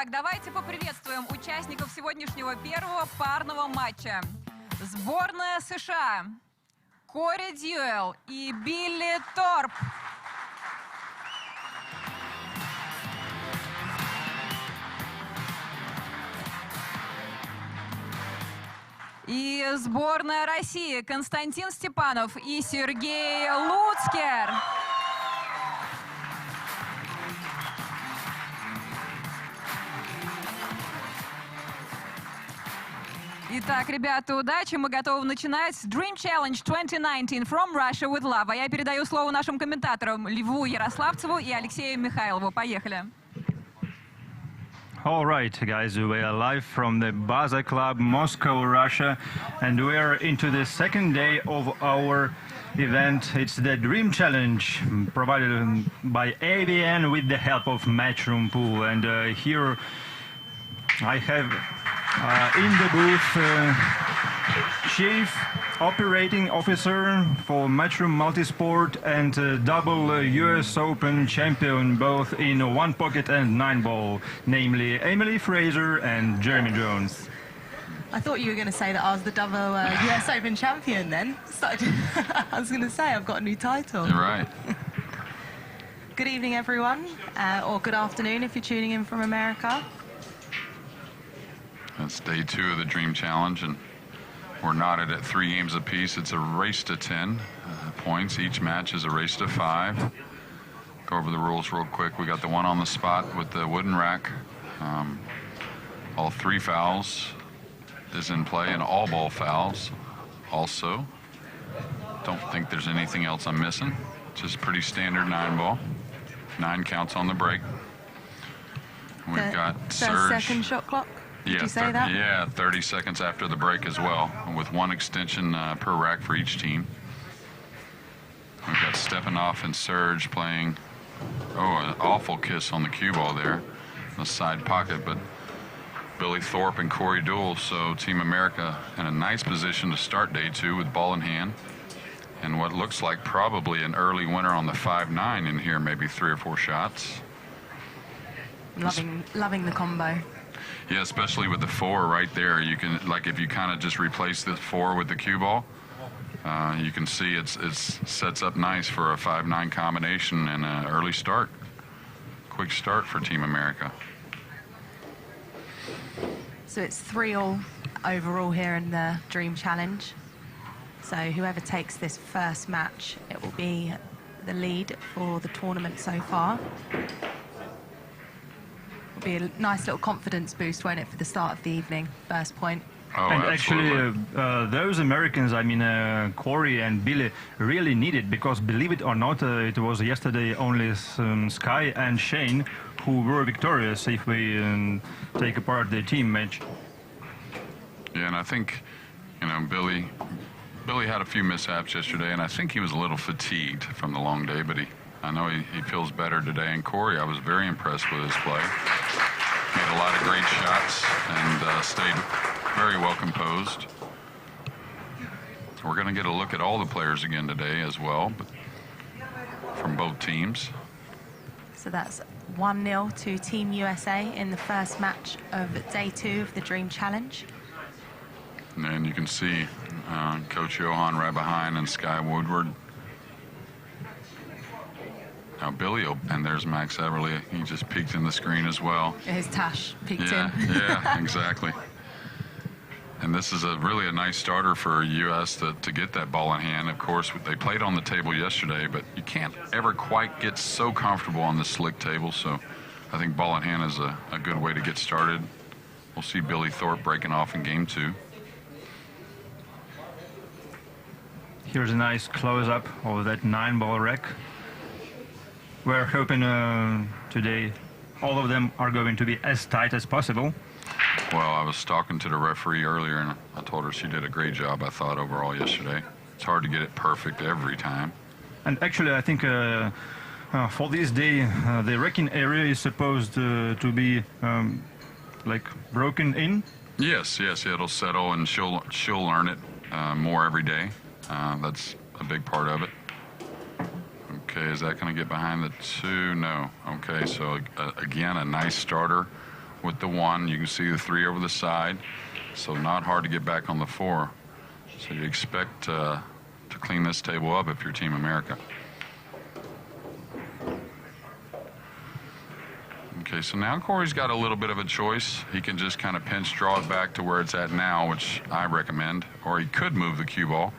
Итак, давайте поприветствуем участников сегодняшнего первого парного матча. Сборная США. Дeuel и Билли Thorpe. И сборная России. Константин Степанов и Сергей Лутскер. Итак, ребята, удачи. Мы готовы начинать. Dream Challenge 2019 from Russia with love. А я передаю слово нашим комментаторам Льву Ярославцеву и Алексею Михайлову. Поехали. All right, guys, we are live from the Baza Club, Moscow, Russia, and we are into the second day of our event. It's the Dream Challenge, provided by ABN with the help of Matchroom Pool. And here I have in the booth Chief Operating Officer for Matchroom Multisport and double US Open champion both in one pocket and 9-ball, namely Emily Fraser and Jeremy Jones. I thought you were going to say that I was the double US Open champion then. I was going to say I've got a new title. You're right. Good evening, everyone, or good afternoon if you're tuning in from America. That's day 2 of the Dream Challenge, and we're knotted at 3 games apiece. It's a race to 10 points. Each match is a race to 5. Go over the rules real quick. We got the one on the spot with the wooden rack. All 3 fouls is in play, and all ball fouls also. Don't think there's anything else I'm missing. Just pretty standard 9-ball. 9 counts on the break. We've got Serge. Second shot clock. Did you say that? Yeah, 30 seconds after the break as well, with 1 extension per rack for each team. We've got Stepanov and Serge playing, an awful kiss on the cue ball there, in the side pocket, but Billy Thorpe and Deuel, so Team America in a nice position to start day 2 with ball in hand. And what looks like probably an early winner on the 5-9 in here, maybe 3 or 4 shots. Loving the combo. Yeah, especially with the 4 right there. You can, like, if you kind of just replace the 4 with the cue ball, you can see it sets up nice for a 5-9 combination and an early start. Quick start for Team America. So it's 3-all overall here in the Dream Challenge. So whoever takes this first match, it will be the lead for the tournament so far. Be a nice little confidence boost, won't it, for the start of the evening, first point. Oh, and absolutely. actually, those Americans, I mean, Corey and Billy, really need it, because believe it or not, it was yesterday only Sky and Shane who were victorious if we take apart the team match. Yeah, and I think, Billy had a few mishaps yesterday, and I think he was a little fatigued from the long day, but I know he feels better today. And Corey, I was very impressed with his play. Made a lot of great shots and stayed very well composed. We're going to get a look at all the players again today as well, but from both teams. So that's 1-0 to Team USA in the first match of day 2 of the Dream Challenge. And then you can see Coach Johan right behind and Sky Woodward. Now Billy, and there's Max Everly. He just peeked in the screen as well. His tash peeked in. Yeah, exactly. And this is really a nice starter for US to get that ball in hand. Of course, they played on the table yesterday, but you can't ever quite get so comfortable on this slick table. So I think ball in hand is a good way to get started. We'll see Billy Thorpe breaking off in game 2. Here's a nice close-up of that 9-ball rack. We're hoping today all of them are going to be as tight as possible. Well, I was talking to the referee earlier, and I told her she did a great job, I thought, overall yesterday. It's hard to get it perfect every time. And actually, I think for this day, the racking area is supposed to be like broken in. Yes, it'll settle, and she'll learn it more every day. That's a big part of it. Okay, is that going to get behind the 2? No. Okay, so again, a nice starter with the 1. You can see the 3 over the side, so not hard to get back on the 4. So you expect to clean this table up if you're Team America. Okay, so now Corey's got a little bit of a choice. He can just kind of pinch draw it back to where it's at now, which I recommend, or he could move the cue ball.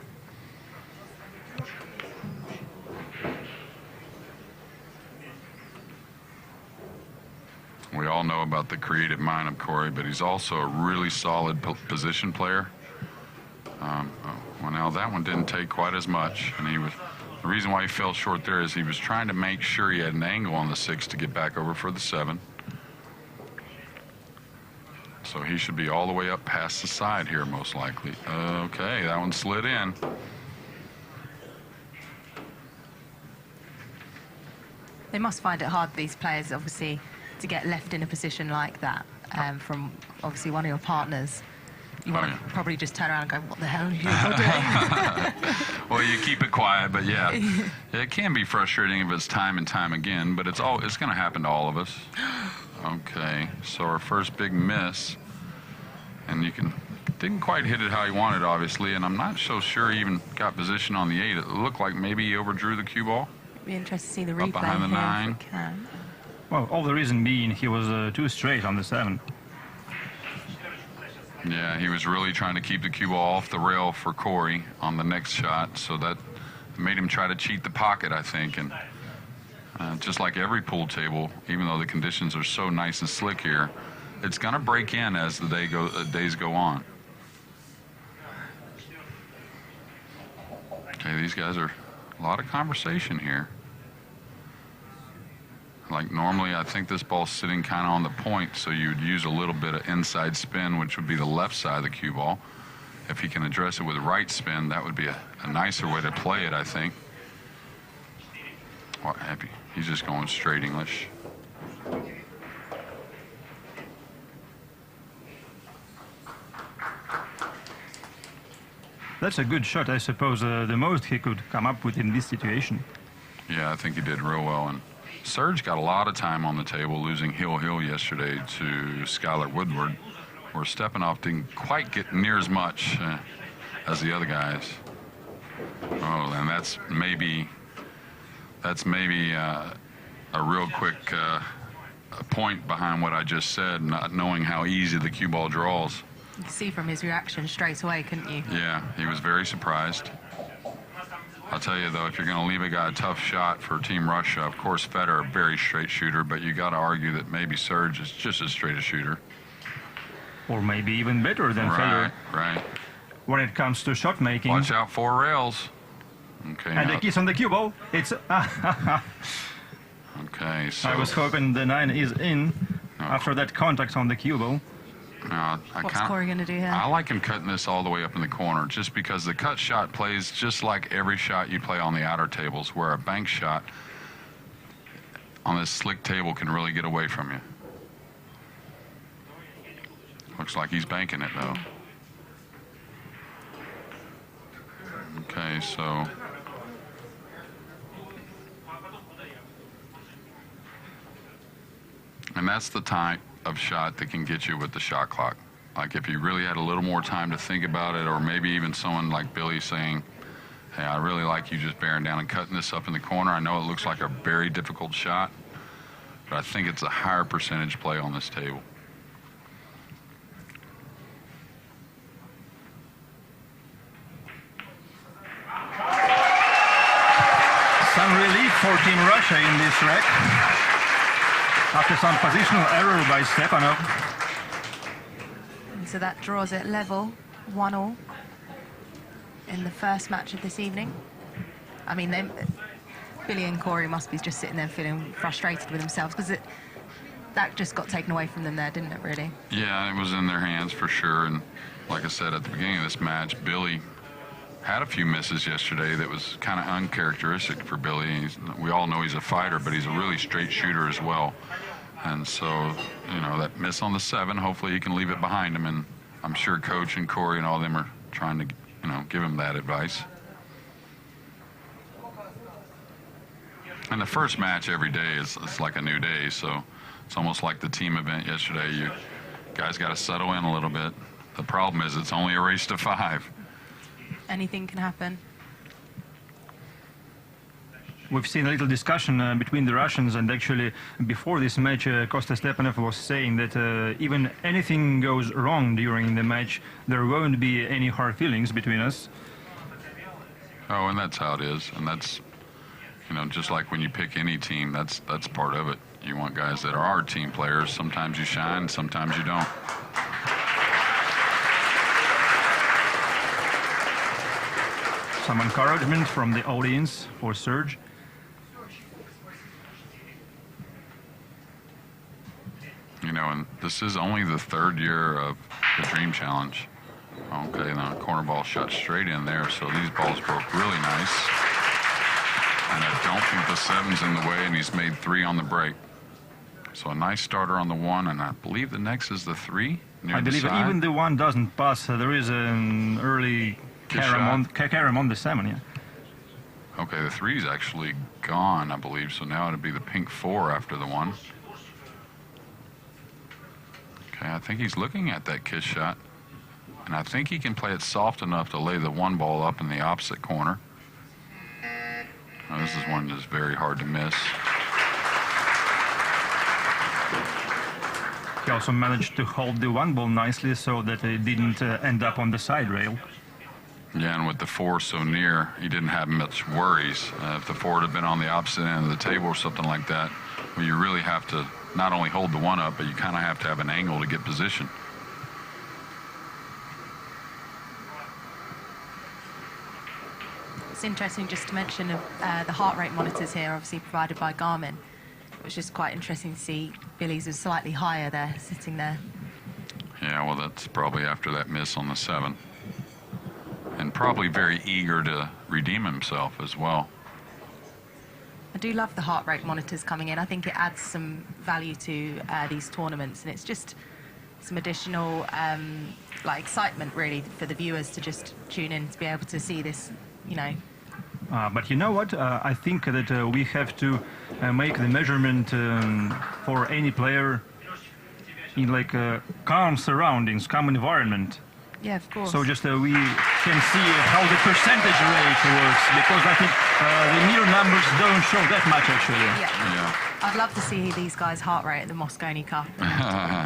We all know about the creative mind of Corey, but he's also a really solid position player. Well, now that one didn't take quite as much, and the reason why he fell short there is he was trying to make sure he had an angle on the 6 to get back over for the 7. So he should be all the way up past the side here, most likely. Okay, that one slid in. They must find it hard, these players, obviously, to get left in a position like that from, obviously, one of your partners. You want to probably just turn around and go, what the hell are you doing? Well, you keep it quiet, but yeah, it can be frustrating if it's time and time again, but it's going to happen to all of us. Okay, so our first big miss, and didn't quite hit it how he wanted, obviously, and I'm not so sure he even got position on the 8. It looked like maybe he overdrew the cue ball. Be interested to see the replay up behind the 9. If we can. Well, all the reason being he was too straight on the 7. Yeah, he was really trying to keep the cue ball off the rail for Corey on the next shot, so that made him try to cheat the pocket, I think. And just like every pool table, even though the conditions are so nice and slick here, it's going to break in as the days go on. Okay, these guys are a lot of conversation here. Like normally, I think this ball's sitting kind of on the point, so you would use a little bit of inside spin, which would be the left side of the cue ball. If he can address it with right spin, that would be a nicer way to play it, I think. What happy? He's just going straight English. That's a good shot, I suppose. The most he could come up with in this situation. Yeah, I think he did real well. And Serge got a lot of time on the table, losing Hill yesterday to Skylar Woodward, where Stepanov didn't quite get near as much as the other guys. Oh, and that's maybe a real quick point behind what I just said, not knowing how easy the cue ball draws. You can see from his reaction straight away, couldn't you? Yeah, he was very surprised. I'll tell you, though, if you're going to leave a guy a tough shot for Team Russia, of course, Federer, a very straight shooter, but you got to argue that maybe Serge is just as straight a shooter. Or maybe even better than Federer. Right. When it comes to shot making. Watch out for rails. Okay. And the kiss on the cue ball. It's. Okay, so. I was hoping the 9 is in after that contact on the cue ball. What's Corey going to do here? I like him cutting this all the way up in the corner, just because the cut shot plays just like every shot you play on the outer tables, where a bank shot on this slick table can really get away from you. Looks like he's banking it, though. Okay, so. And that's the type of shot that can get you with the shot clock. Like if you really had a little more time to think about it, or maybe even someone like Billy saying, hey, I really like you just bearing down and cutting this up in the corner. I know it looks like a very difficult shot, but I think it's a higher percentage play on this table. Some relief for Team Russia in this wreck. After some positional error by Stepanov. And so that draws it level, 1-1 in the first match of this evening. I mean, Billy and Corey must be just sitting there feeling frustrated with themselves, because that just got taken away from them there, didn't it, really? Yeah, it was in their hands for sure. And like I said at the beginning of this match, Billy had a few misses yesterday that was kind of uncharacteristic for Billy. We all know he's a fighter, but he's a really straight shooter as well. And so, you know, that miss on the 7, hopefully he can leave it behind him. And I'm sure Coach and Corey and all of them are trying to, you know, give him that advice. And the first match every day is like a new day. So It's almost like the team event yesterday. You guys got to settle in a little bit. The problem is it's only a race to 5. Anything can happen. We've seen a little discussion between the Russians, and actually before this match, Kosta Stepanov was saying that even anything goes wrong during the match, there won't be any hard feelings between us. Oh, and that's how it is. And that's, just like when you pick any team, that's part of it. You want guys that are team players. Sometimes you shine, sometimes you don't. Some encouragement from the audience for Serge. And this is only the 3rd year of the Dream Challenge. Okay, now corner ball shot straight in there, so these balls broke really nice. And I don't think the 7's in the way, and he's made 3 on the break. So a nice starter on the 1, and I believe the next is the 3 near I believe the side. even the 1 doesn't pass. There is an early carom on the 7, yeah. Okay, the 3's actually gone, I believe, so now it'd be the pink 4 after the 1. Okay, I think he's looking at that kiss shot. And I think he can play it soft enough to lay the 1 ball up in the opposite corner. Now, this is one that's very hard to miss. He also managed to hold the 1 ball nicely so that it didn't end up on the side rail. Yeah, and with the 4 so near, he didn't have much worries. If the 4 had been on the opposite end of the table or something like that, well, you really have to not only hold the 1 up, but you kind of have to have an angle to get position. It's interesting just to mention the heart rate monitors here, obviously provided by Garmin. It was just quite interesting to see Billy's was slightly higher there, sitting there. Yeah, well, that's probably after that miss on the 7. And probably very eager to redeem himself as well. I do love the heart rate monitors coming in. I think it adds some value to these tournaments, and it's just some additional excitement really for the viewers to just tune in to be able to see this, But you know what? I think that we have to make the measurement for any player in calm surroundings, calm environment. Yeah, of course. So just we can see how the percentage rate works, because I think the mere numbers don't show that much actually. Yeah. I'd love to see these guys' heart rate at the Moscone Cup,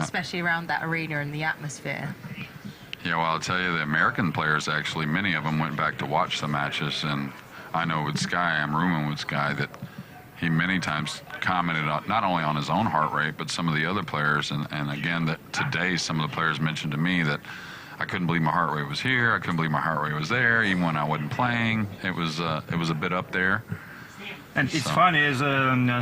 especially around that arena and the atmosphere. Yeah, well, I'll tell you, the American players, actually, many of them went back to watch the matches, and I know with Sky, I'm rooming with Sky, that he many times commented on, not only on his own heart rate, but some of the other players, and again, that today some of the players mentioned to me that I couldn't believe my heart rate was here, I couldn't believe my heart rate was there, even when I wasn't playing, it was a bit up there. And it's funny, as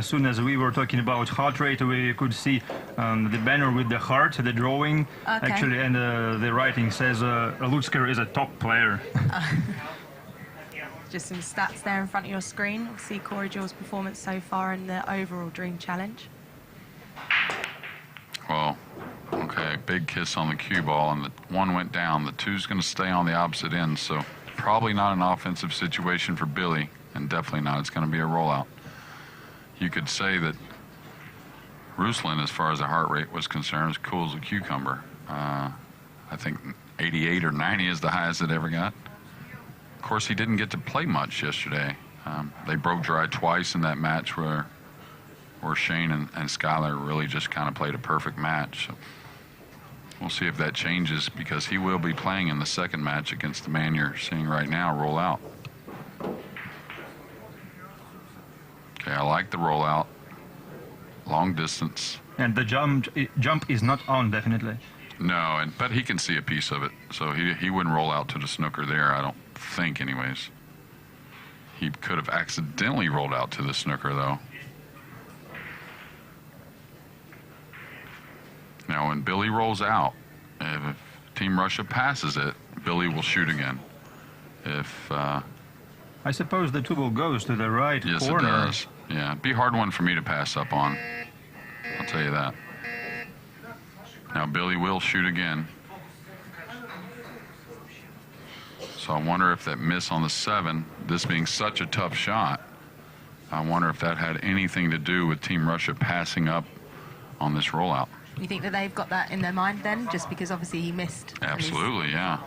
soon as we were talking about heart rate, we could see the banner with the heart, the drawing, actually, and the writing says Lutsker is a top player. Just some stats there in front of your screen. We'll see Corey Deuel's performance so far in the overall Dream Challenge. Well, okay, big kiss on the cue ball, and the 1 went down. The 2's going to stay on the opposite end, so probably not an offensive situation for Billy. And definitely not. It's going to be a rollout. You could say that Ruslan, as far as the heart rate was concerned, is cool as a cucumber. I think 88 or 90 is the highest it ever got. Of course, he didn't get to play much yesterday. They broke dry twice in that match where Shane and Skylar really just kind of played a perfect match. So we'll see if that changes, because he will be playing in the 2nd match against the man you're seeing right now roll out. Okay, I like the rollout. Long distance. And the jump is not on, definitely. No, but he can see a piece of it, so he wouldn't roll out to the snooker there, I don't think, anyways. He could have accidentally rolled out to the snooker, though. Now, when Billy rolls out, if Team Russia passes it, Billy will shoot again. If I suppose the 2 ball goes to the right corner. Yes, it does. Yeah, it'd be a hard one for me to pass up on. I'll tell you that. Now Billy will shoot again. So I wonder if that miss on the 7, this being such a tough shot, I wonder if that had anything to do with Team Russia passing up on this rollout. You think that they've got that in their mind then, just because obviously he missed? Absolutely, yeah.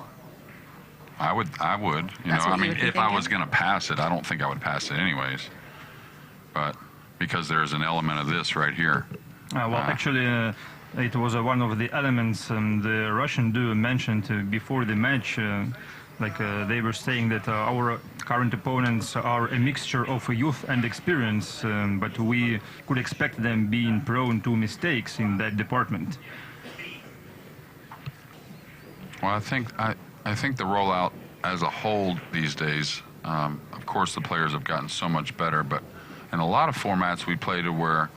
I would. You That's know, what I you mean, would be if I was thinking? going to pass it, I don't think I would pass it anyways. But because there's an element of this right here. Actually, it was one of the elements the Russian duo mentioned before the match. They were saying that our current opponents are a mixture of youth and experience, but we could expect them being prone to mistakes in that department. Well, I think the rollout as a whole these days, of course the players have gotten so much better, but in a lot of formats we play to where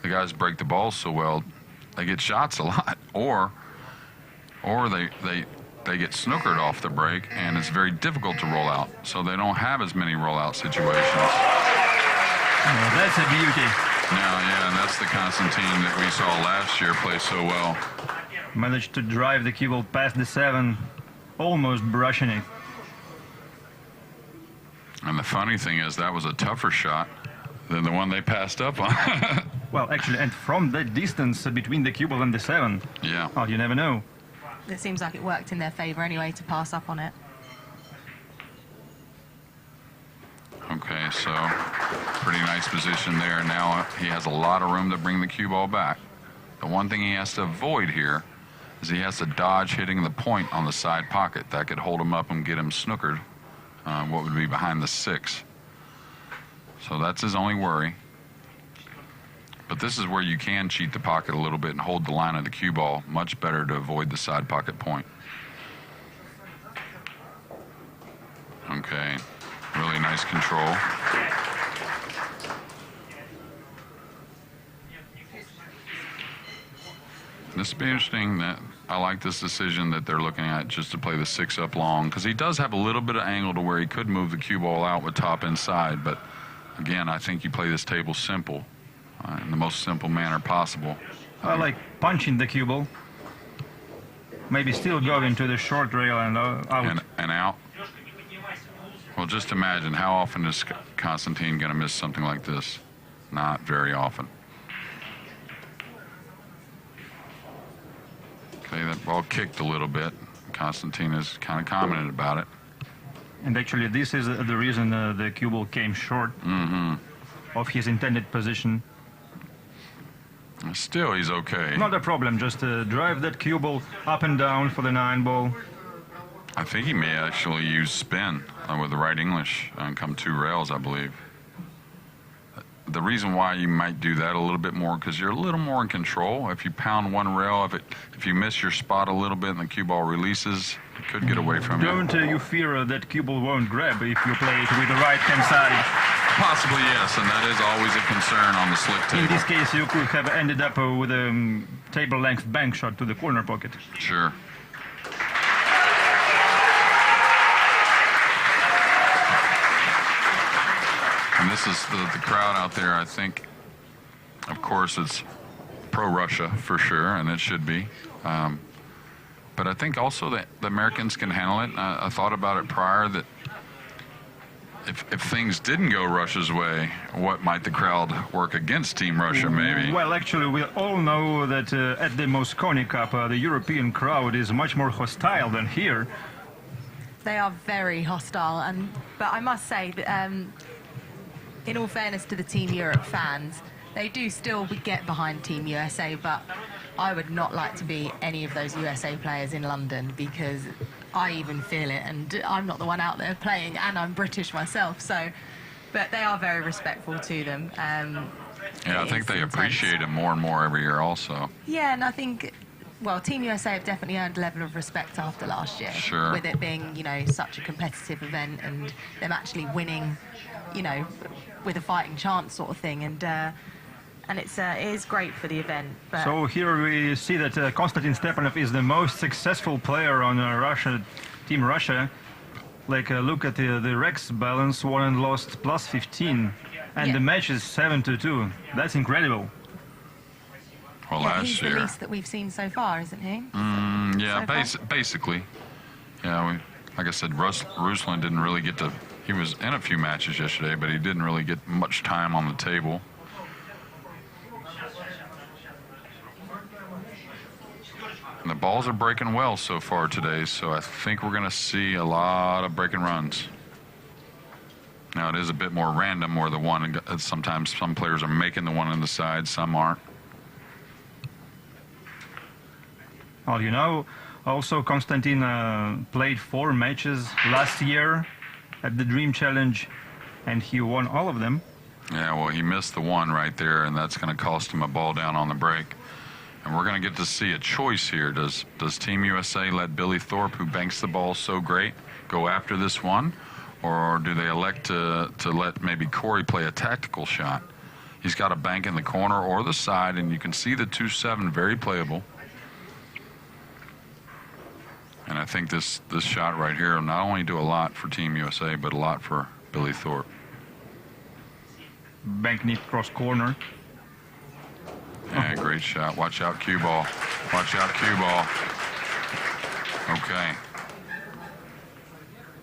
the guys break the balls so well, they get shots a lot, or they get snookered off the break, and it's very difficult to roll out, so they don't have as many rollout situations. That's a beauty. Yeah, and that's the Constantine that we saw last year play so well. Managed to drive the cue ball past the 7, almost brushing it. And the funny thing is that was a tougher shot than the one they passed up on. Well, actually, and from that distance between the cue ball and the 7, Yeah. oh, you never know. It seems like it worked in their favour anyway to pass up on it. Okay, so pretty nice position there. Now he has a lot of room to bring the cue ball back. The one thing he has to avoid here is he has to dodge hitting the point on the side pocket. That could hold him up and get him snookered, what would be behind the 6. So that's his only worry. But this is where you can cheat the pocket a little bit and hold the line of the cue ball. Much better to avoid the side pocket point. Okay, really nice control. This will be interesting. That I like this decision that they're looking at just to play the 6 up long, because he does have a little bit of angle to where he could move the cue ball out with top inside. But again, I think you play this table simple. In the most simple manner possible. I like punching the cue ball. Maybe still going to the short rail and out. And out. Well, just imagine how often is Constantine going to miss something like this? Not very often. Okay, that ball kicked a little bit. Constantine has kind of commented about it. And actually, this is the reason the cue ball came short of his intended position. Still, he's okay. Not a problem, just drive that cue ball up and down for the 9 ball. I think he may actually use spin with the right English and come 2 rails, I believe. The reason why you might do that a little bit more, because you're a little more in control. If you pound 1 rail, if you miss your spot a little bit and the cue ball releases, it could get away from you. Don't you fear that cue ball won't grab if you play it with the right-hand side? Possibly, yes, and that is always a concern on the slick table. In this case, you could have ended up with a table-length bank shot to the corner pocket. Sure. And this is the crowd out there, I think, of course, it's pro-Russia for sure, and it should be. But I think also that the Americans can handle it. I thought about it prior that if things didn't go Russia's way, what might the crowd work against Team Russia, maybe? Well, actually, we all know that at the Mosconi Cup, the European crowd is much more hostile than here. They are very hostile, but I must say that in all fairness to the Team Europe fans, they do still get behind Team USA, but I would not like to be any of those USA players in London, because I even feel it, and I'm not the one out there playing, and I'm British myself, so, but they are very respectful to them. Yeah, I think they appreciate it more and more every year also. Yeah, and I think, well, Team USA have definitely earned a level of respect after last year. Sure. With it being, you know, such a competitive event and them actually winning, you know, with a fighting chance sort of thing. And it is great for the event. But So here we see that Konstantin Stepanov is the most successful player on Team Russia. Like, look at the Rex balance, won and lost plus 15. And Yeah. the match is 7-2. That's incredible. Well, yeah, he's last the year. least that we've seen so far, isn't he? Yeah, so far? basically. Yeah, like I said, Ruslan didn't really get to... He was in a few matches yesterday, but he didn't really get much time on the table. And the balls are breaking well so far today, so I think we're going to see a lot of breaking runs. Now, it is a bit more random where the one, sometimes some players are making the one on the side, some aren't. Well, you know, also Konstantin played 4 matches last year at the Dream Challenge, and he won all of them. Yeah, well, he missed the one right there, and that's going to cost him a ball down on the break. And we're going to get to see a choice here. Does Team USA let Billy Thorpe, who banks the ball so great, go after this one? Or do they elect to let maybe Corey play a tactical shot? He's got a bank in the corner or the side, and you can see the 2-7 very playable. And I think this shot right here will not only do a lot for Team USA, but a lot for Billy Thorpe. Bank knee cross corner. Yeah, great shot. Watch out, cue ball. Watch out, cue ball. Okay.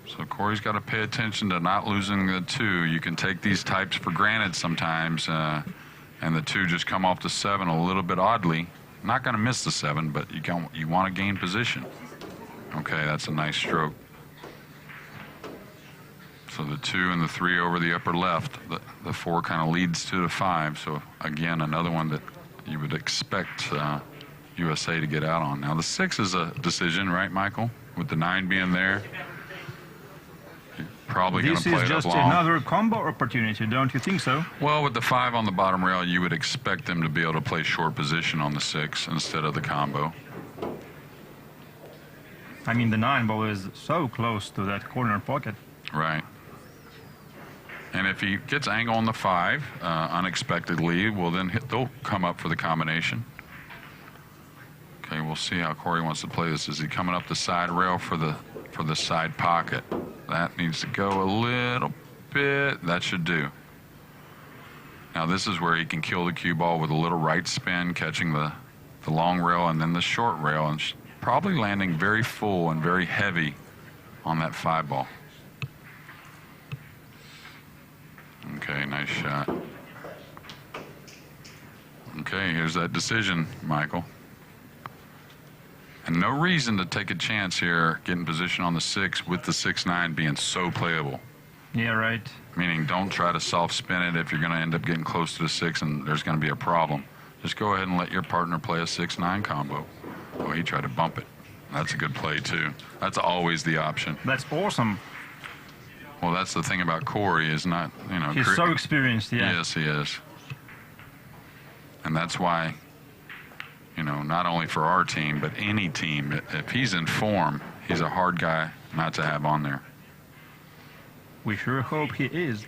So Corey's got to pay attention to not losing the 2. You can take these types for granted sometimes, and the 2 just come off the 7 a little bit oddly. Not going to miss the 7, but you want to gain position. Okay, that's a nice stroke. So the 2 and the 3 over the upper left. The 4 kind of leads to the 5. So again, another one that you would expect USA to get out on. Now the 6 is a decision, right, Michael? With the 9 being there. You're probably going to play it up long. This is just another combo opportunity, don't you think so? Well, with the 5 on the bottom rail, you would expect them to be able to play short position on the 6 instead of the combo. I mean, the 9 ball is so close to that corner pocket. Right. And if he gets angle on the 5 unexpectedly, well, then they'll come up for the combination. Okay, we'll see how Corey wants to play this. Is he coming up the side rail for the side pocket? That needs to go a little bit. That should do. Now this is where he can kill the cue ball with a little right spin, catching the long rail and then the short rail, and probably landing very full and very heavy on that 5 ball. Okay, nice shot. Okay, here's that decision, Michael. And no reason to take a chance here, getting position on the 6 with the 6-9 being so playable. Yeah, right. Meaning don't try to soft spin it if you're going to end up getting close to the 6 and there's going to be a problem. Just go ahead and let your partner play a 6-9 combo. Oh, he tried to bump it. That's a good play, too. That's always the option. That's awesome. Well, that's the thing about Corey is not, you know... He's so experienced, yeah. Yes, he is. And that's why, you know, not only for our team, but any team, if he's in form, he's a hard guy not to have on there. We sure hope he is.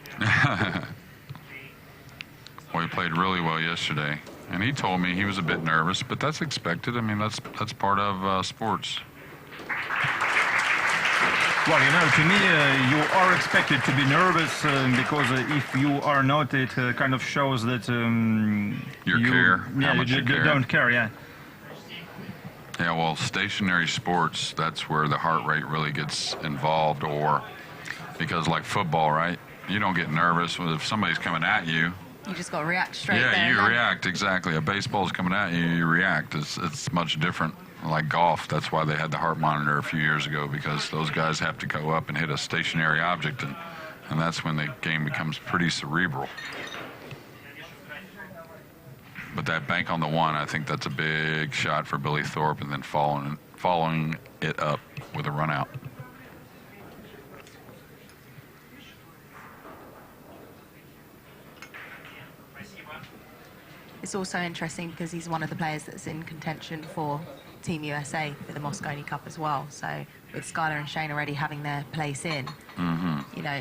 Well, he played really well yesterday. And he told me he was a bit nervous, but that's expected. I mean, that's part of sports. Well, you know, to me, you are expected to be nervous because if you are not, it kind of shows that you care. Yeah, how much you care. Don't care, yeah. Yeah, well, stationary sports, that's where the heart rate really gets involved, or because like football, right? You don't get nervous if somebody's coming at you. You just got to react straight there. Yeah, you react, exactly. A baseball's coming at you, you react. It's much different. Like golf, that's why they had the heart monitor a few years ago, because those guys have to go up and hit a stationary object, and that's when the game becomes pretty cerebral. But that bank on the 1, I think that's a big shot for Billy Thorpe, and then following it up with a run out. It's also interesting because he's one of the players that's in contention for Team USA for the Moscone Cup as well. So with Skylar and Shane already having their place in, you know,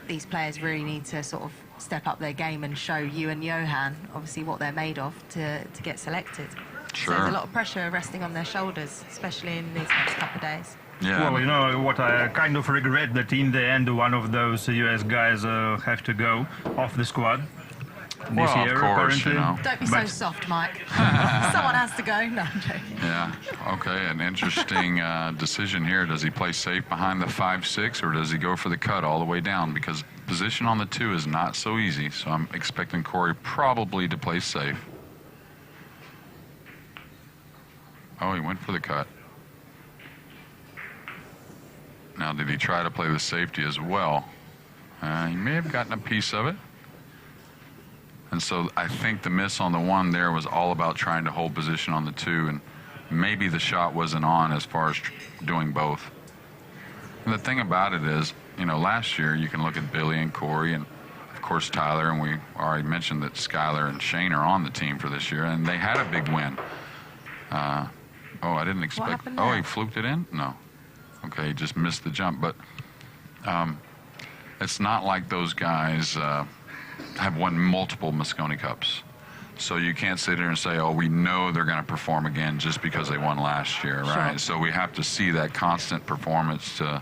these players really need to sort of step up their game and show you and Johan, obviously, what they're made of to get selected. Sure. So there's a lot of pressure resting on their shoulders, especially in these next couple of days. Yeah. Well, you know what, I kind of regret that in the end one of those US guys have to go off the squad. This year, of course, apparently. you know. Don't be so soft, Mike. Someone has to go. No, I'm joking. Yeah, okay, an interesting decision here. Does he play safe behind the 5-6, or does he go for the cut all the way down? Because position on the 2 is not so easy, so I'm expecting Corey probably to play safe. Oh, he went for the cut. Now, did he try to play the safety as well? He may have gotten a piece of it. And so I think the miss on the 1 there was all about trying to hold position on the 2, and maybe the shot wasn't on as far as doing both. And the thing about it is, you know, last year you can look at Billy and Corey and, of course, Tyler, and we already mentioned that Skylar and Shane are on the team for this year, and they had a big win. Oh, I didn't expect. What happened Oh, there? he fluked it in? No. Okay, he just missed the jump. But it's not like those guys have won multiple Mosconi Cups. So you can't sit there and say, oh, we know they're going to perform again just because they won last year, right? Sure. So we have to see that constant performance to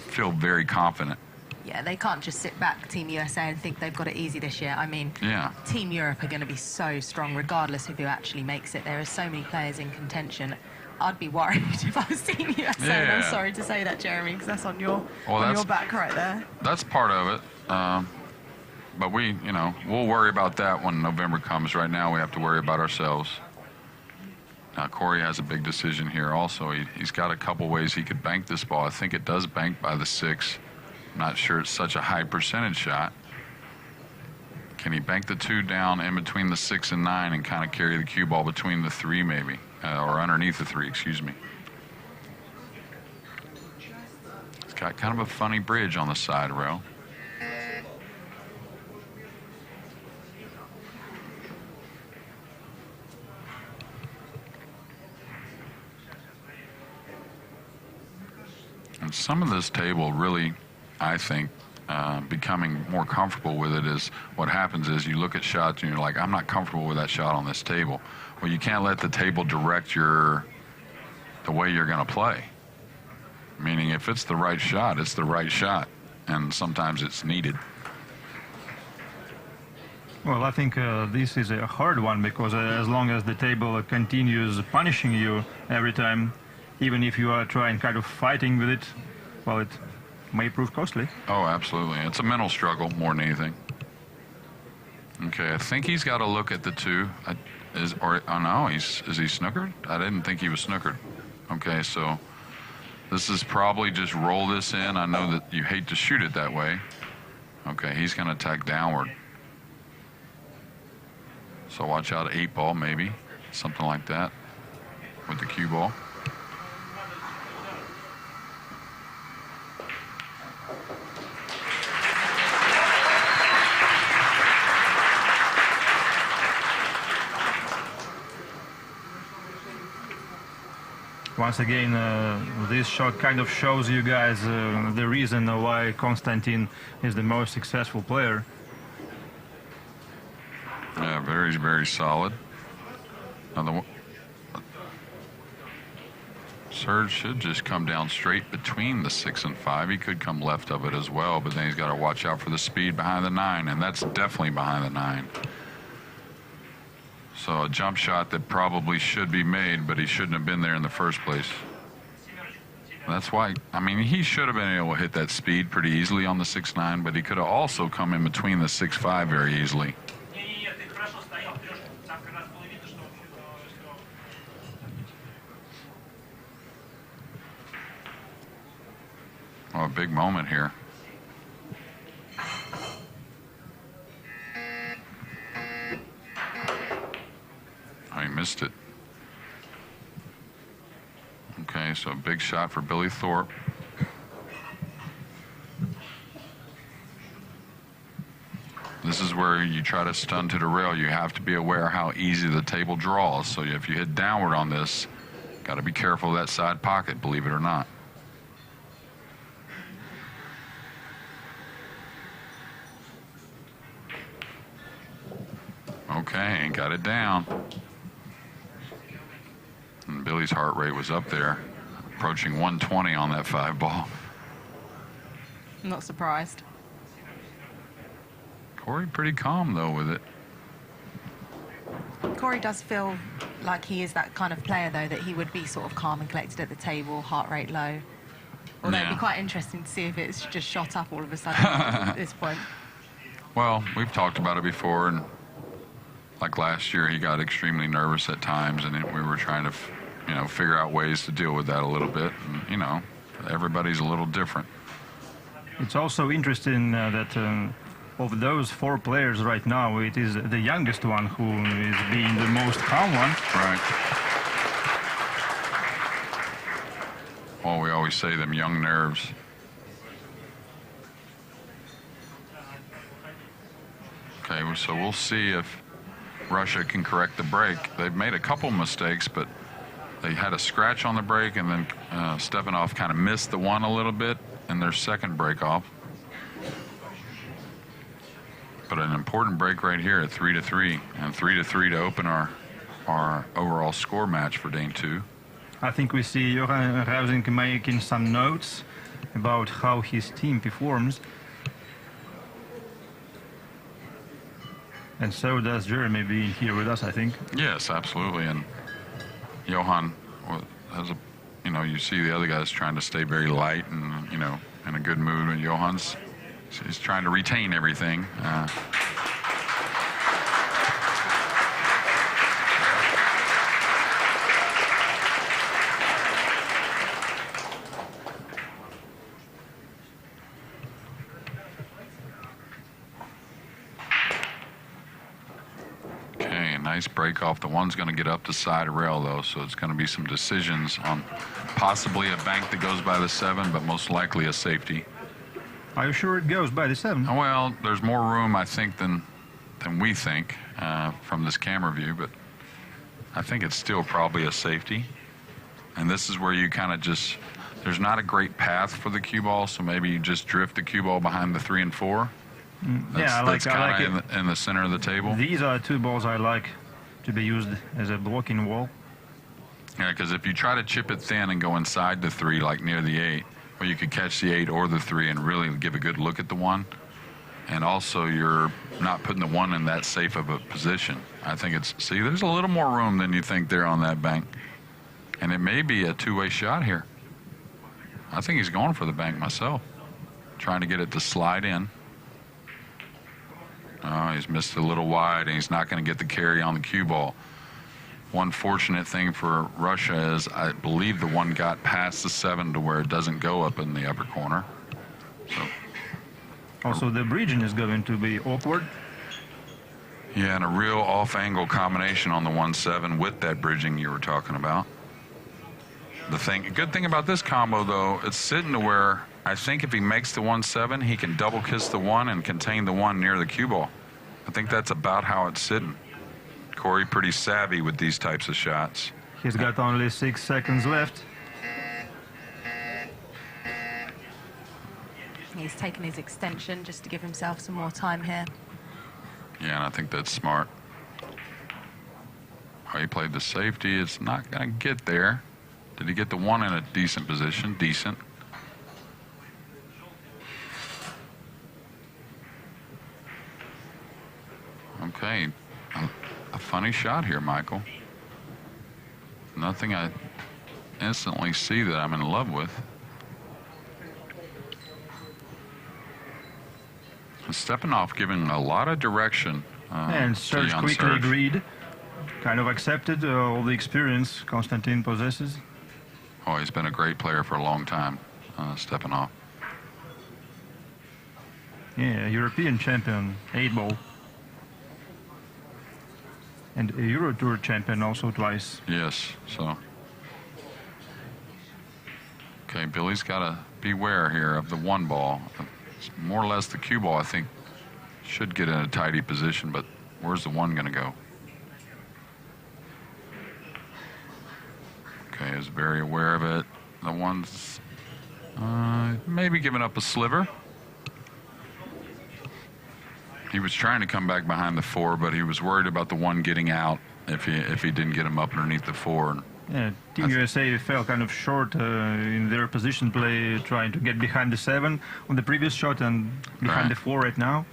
feel very confident. Yeah, they can't just sit back, Team USA, and think they've got it easy this year. I mean, Yeah. Team Europe are going to be so strong, regardless of who actually makes it. There are so many players in contention. I'd be worried if I was Team USA. And I'm Yeah. sorry to say that, Jeremy, because that's on your Well, on that's- your back right there. That's part of it. But we, you know, we'll worry about that when November comes. Right now, we have to worry about ourselves. Now, Corey has a big decision here also. He's got a couple ways he could bank this ball. I think it does bank by the 6. I'm not sure it's such a high percentage shot. Can he bank the 2 down in between the 6 and 9 and kind of carry the cue ball between the 3 maybe, or underneath the 3, excuse me. It's got kind of a funny bridge on the side rail. And some of this table really, I think, becoming more comfortable with it is what happens is you look at shots and you're like, I'm not comfortable with that shot on this table. Well, you can't let the table direct the way you're going to play. Meaning if it's the right shot, it's the right shot. And sometimes it's needed. Well, I think this is a hard one because as long as the table continues punishing you every time, even if you are trying kind of fighting with it, well, it may prove costly. Oh, absolutely. It's a mental struggle more than anything. Okay, I think he's got to look at the 2. Is he snookered? I didn't think he was snookered. Okay, so this is probably just roll this in. I know that you hate to shoot it that way. Okay, he's going to attack downward. So watch out, 8 ball maybe, something like that with the cue ball. Once again, this shot kind of shows you guys the reason why Konstantin is the most successful player. Yeah, very, very solid. Now the Serge should just come down straight between the 6 and 5. He could come left of it as well, but then he's got to watch out for the speed behind the 9, and that's definitely behind the 9. So a jump shot that probably should be made, but he shouldn't have been there in the first place. That's why, I mean, he should have been able to hit that speed pretty easily on the 6-9, but he could have also come in between the 6-5 very easily. Oh, a big moment here. I missed it. Okay, so a big shot for Billy Thorpe. This is where you try to stun to the rail. You have to be aware how easy the table draws. So if you hit downward on this, got to be careful of that side pocket, believe it or not. Okay, got it down. And Billy's heart rate was up there, approaching 120 on that 5 ball. I'm not surprised. Corey pretty calm, though, with it. Corey does feel like he is that kind of player, though, that he would be sort of calm and collected at the table, heart rate low. Although it'd Yeah. be quite interesting to see if it's just shot up all of a sudden at this point. Well, we've talked about it before, and like last year, he got extremely nervous at times, and we were trying to, figure out ways to deal with that a little bit. And, everybody's a little different. It's also interesting that of those 4 players right now, it is the youngest one who is being the most calm one. Right. Well, we always say them young nerves. Okay, so we'll see if Russia can correct the break. They've made a couple mistakes, but they had a scratch on the break, and then Stepanov kind of missed the one a little bit in their second break off. But an important break right here at 3-3, and 3-3 to open our overall score match for Game 2. I think we see Johan Ruising making some notes about how his team performs. And so does Jeremy being here with us, I think. Yes, absolutely. And Johan has you see the other guys trying to stay very light and, in a good mood. And he's trying to retain everything. Nice break off. The one's going to get up the side rail, though, so it's going to be some decisions on possibly a bank that goes by the 7, but most likely a safety. Are you sure it goes by the 7? Well, there's more room, I think, than we think from this camera view, but I think it's still probably a safety. And this is where you kind of just, there's not a great path for the cue ball, so maybe you just drift the cue ball behind the 3 and 4. That's kind of in the center of the table. These are 2 balls I like to be used as a blocking wall. Yeah, because if you try to chip it thin and go inside the 3, like near the 8, well, you could catch the 8 or the 3 and really give a good look at the 1. And also, you're not putting the 1 in that safe of a position. I think there's a little more room than you think there on that bank. And it may be a 2-way shot here. I think he's going for the bank myself, trying to get it to slide in. Oh, he's missed a little wide, and he's not going to get the carry on the cue ball. One fortunate thing for Russia is I believe the 1 got past the 7 to where it doesn't go up in the upper corner. So, also, the bridging is going to be awkward. Yeah, and a real off-angle combination on the 1-7 with that bridging you were talking about. Good thing about this combo, though, it's sitting to where I think if he makes the 1-7, he can double kiss the 1 and contain the 1 near the cue ball. I think that's about how it's sitting. Corey pretty savvy with these types of shots. He's got only 6 seconds left. He's taken his extension just to give himself some more time here. Yeah, and I think that's smart. Oh, he played the safety. It's not going to get there. Did he get the 1 in a decent position? Decent. Okay, a funny shot here, Michael. Nothing I instantly see that I'm in love with. Stepanov giving a lot of direction. And Serge quickly agreed, kind of accepted all the experience Konstantin possesses. Oh, he's been a great player for a long time, Stepanov. Yeah, European champion, 8-ball. And a Euro Tour champion also twice. Yes, so. Okay, Billy's got to beware here of the 1 ball. It's more or less the cue ball, I think, should get in a tidy position, but where's the 1 going to go? Okay, is very aware of it. The 1's maybe giving up a sliver. He was trying to come back behind the 4, but he was worried about the 1 getting out if he didn't get him up underneath the 4. Yeah, Team USA fell kind of short in their position play, trying to get behind the 7 on the previous shot and behind the 4 right now.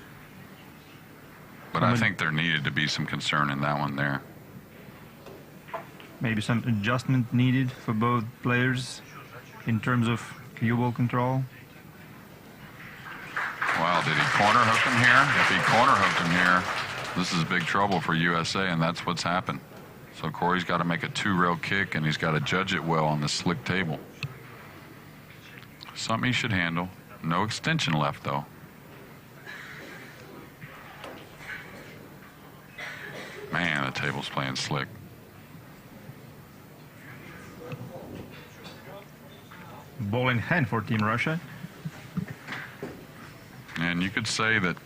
But I think there needed to be some concern in that one there. Maybe some adjustment needed for both players in terms of cue ball control. Wow, did he corner hook him here? If he corner hooked him here, this is big trouble for USA, and that's what's happened. So Corey's got to make a 2-rail kick, and he's got to judge it well on the slick table. Something he should handle. No extension left, though. Man, the table's playing slick. Ball in hand for Team Russia. And you could say that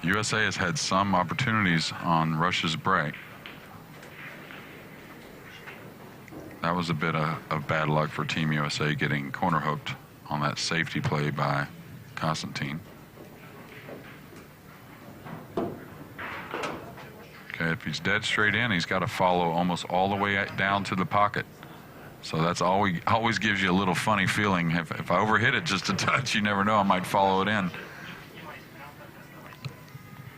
USA has had some opportunities on Russia's break. That was a bit of bad luck for Team USA getting corner hooked on that safety play by Constantine. Okay, if he's dead straight in, he's got to follow almost all the way down to the pocket. So that's always gives you a little funny feeling. If I overhit it just a touch, you never know, I might follow it in.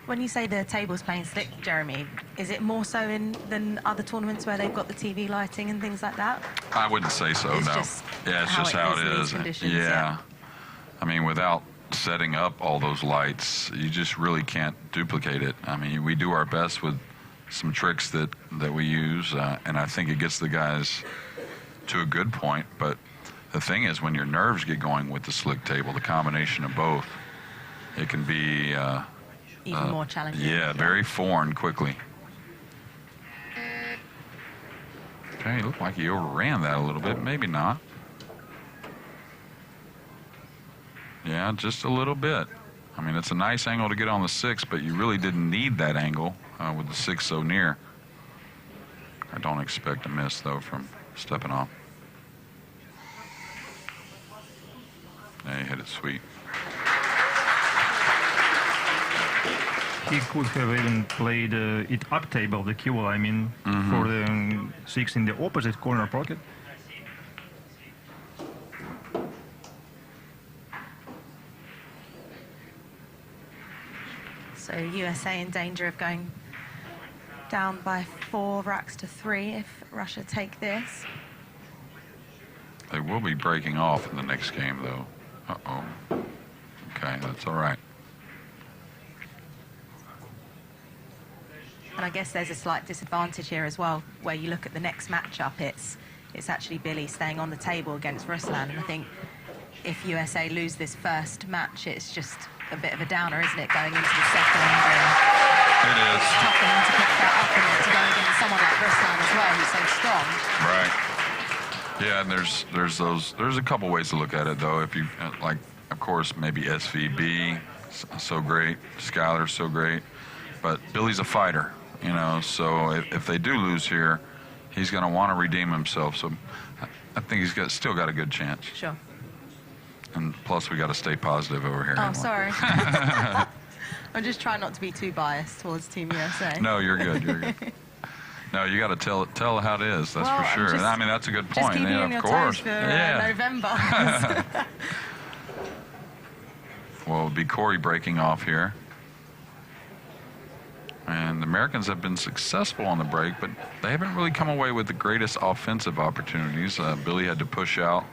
When you say the table's playing slick, Jeremy, is it more so than other tournaments where they've got the TV lighting and things like that? I wouldn't say so, no. Yeah, it's just how it is. Yeah. I mean, without setting up all those lights, you just really can't duplicate it. I mean, we do our best with some tricks that we use, and I think it gets the guys to a good point. But the thing is, when your nerves get going with the slick table, the combination of both, it can be even more challenging. Yeah, very foreign quickly. Okay, looked like he overran that a little bit. Maybe not. Yeah, just a little bit. I mean, it's a nice angle to get on the 6, but you really didn't need that angle with the 6 so near. I don't expect a miss, though, from Stepanov. Yeah, he hit it sweet. He could have even played it up table, the cue, I mean, for the 6 in the opposite corner pocket. So USA in danger of going down by 4 racks to 3 if Russia take this. They will be breaking off in the next game, though. Uh-oh. Okay, that's all right. And I guess there's a slight disadvantage here as well, where you look at the next matchup, it's actually Billy staying on the table against Ruslan. And I think if USA lose this first match, it's just a bit of a downer, isn't it, going into the second? It is. It's tough for him to pick that up and to go against someone like Ruslan as well, who's so strong. Right. Yeah, and there's a couple ways to look at it, though. If you, like, of course, maybe SVB, so great, Skylar's so great, but Billy's a fighter. You know, so if they do lose here, he's going to want to redeem himself. So I think he's still got a good chance. Sure. And plus, we got to stay positive over here. Oh, sorry. I'm just trying not to be too biased towards Team USA. No, you're good. You're good. No, you got to tell how it is. That's for sure. I mean, that's a good point. Just keeping you on your toes for November. Well, it'll be Corey breaking off here. And the Americans have been successful on the break, but they haven't really come away with the greatest offensive opportunities. Billy had to push out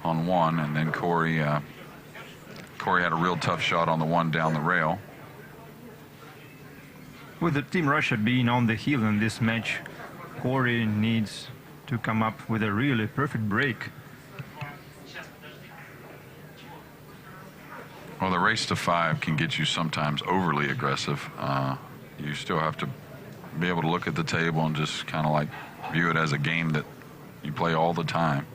on one, and then Corey had a real tough shot on the one down the rail. With the Team Russia being on the heel in this match, Corey needs to come up with a really perfect break. Well, the race to 5 can get you sometimes overly aggressive. You still have to be able to look at the table and just kind of like view it as a game that you play all the time.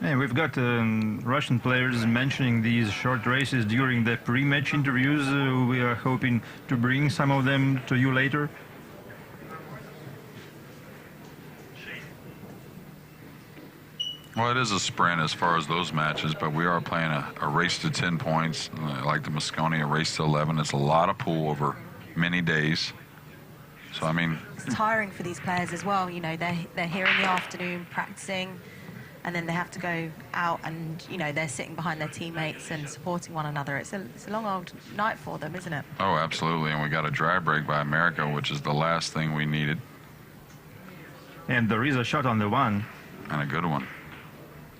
And we've got Russian players mentioning these short races during the pre-match interviews. We are hoping to bring some of them to you later. Well, it is a sprint as far as those matches, but we are playing a race to 10 points, like the Moscone, a race to 11. It's a lot of pool over many days. So, I mean... It's tiring for these players as well. You know, they're here in the afternoon practicing, and then they have to go out and, you know, they're sitting behind their teammates and supporting one another. It's a long old night for them, isn't it? Oh, absolutely. And we got a dry break by America, which is the last thing we needed. And there is a shot on the one. And a good one.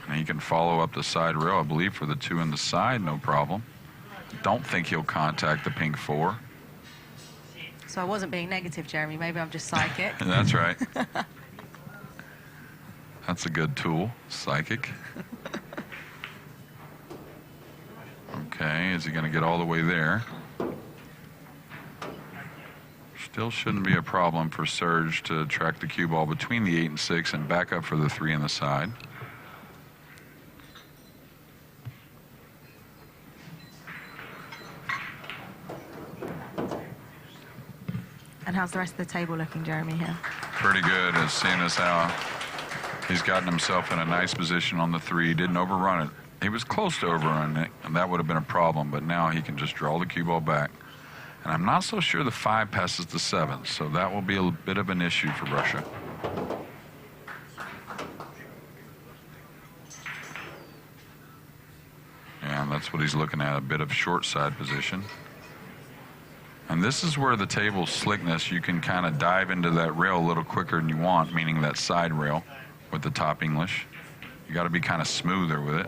And he can follow up the side rail, I believe, for the 2 in the side, no problem. Don't think he'll contact the pink 4. So I wasn't being negative, Jeremy. Maybe I'm just psychic. That's right. That's a good tool, psychic. Okay, is he going to get all the way there? Still shouldn't be a problem for Serge to track the cue ball between the 8 and 6 and back up for the 3 on the side. And how's the rest of the table looking, Jeremy, here? Pretty good, as seeing as how he's gotten himself in a nice position on the 3. Didn't overrun it. He was close to overrunning it, and that would have been a problem, but now he can just draw the cue ball back. And I'm not so sure the 5 passes the 7, so that will be a bit of an issue for Russia. And that's what he's looking at, a bit of short side position. And this is where the table slickness, you can kind of dive into that rail a little quicker than you want, meaning that side rail with the top English. You got to be kind of smoother with it.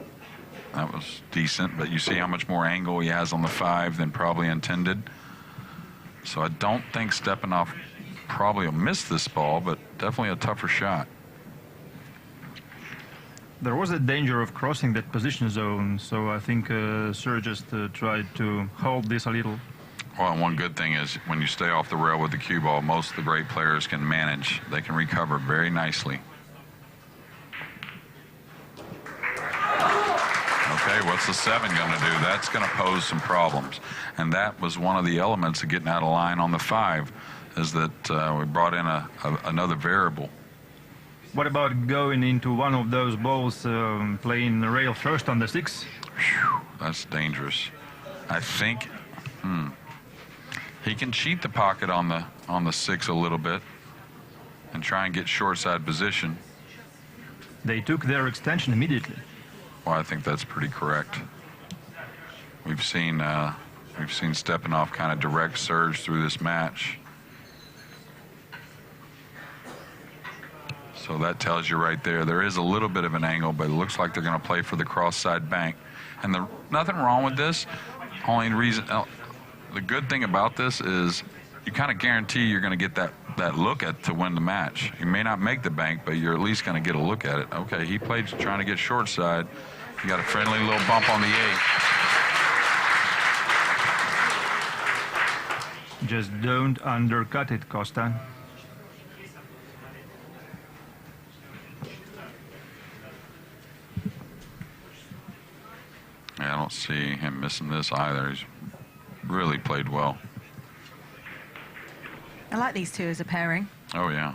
That was decent, but you see how much more angle he has on the 5 than probably intended. So I don't think Stepanov probably will miss this ball, but definitely a tougher shot. There was a danger of crossing that position zone, so I think Serge just tried to hold this a little. Well, and one good thing is when you stay off the rail with the cue ball, most of the great players can manage. They can recover very nicely. Okay, what's the 7 going to do? That's going to pose some problems. And that was one of the elements of getting out of line on the 5, is that we brought in another variable. What about going into one of those balls, playing the rail first on the 6? Whew, that's dangerous. I think he can cheat the pocket on the 6 a little bit and try and get short side position. They took their extension immediately. Well, I think that's pretty correct. We've seen Stepanov kind of direct Serge through this match. So that tells you right there, there is a little bit of an angle, but it looks like they're going to play for the cross side bank. And nothing wrong with this. Only reason, the good thing about this is you kind of guarantee you're going to get that look at to win the match. You may not make the bank, but you're at least going to get a look at it. Okay, he played trying to get short side. He got a friendly little bump on the 8. Just don't undercut it, Costa. Yeah, I don't see him missing this either. He's really played well. I like these two as a pairing. Oh, yeah.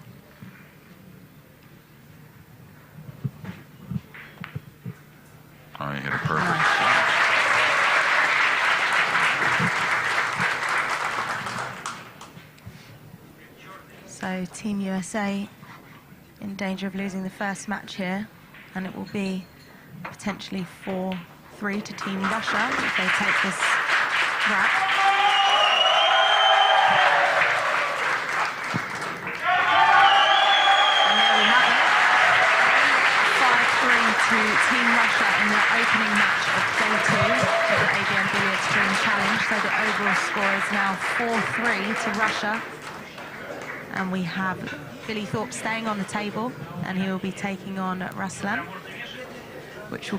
Oh, he hit it perfect. So Team USA in danger of losing the first match here, and it will be potentially 4-3 to Team Russia if they take this rack. To Team Russia in the opening match of day 2 of the ABNbilliards Dreamchallenge. So the overall score is now 4-3 to Russia. And we have Billy Thorpe staying on the table, and he will be taking on Ruslan, which will be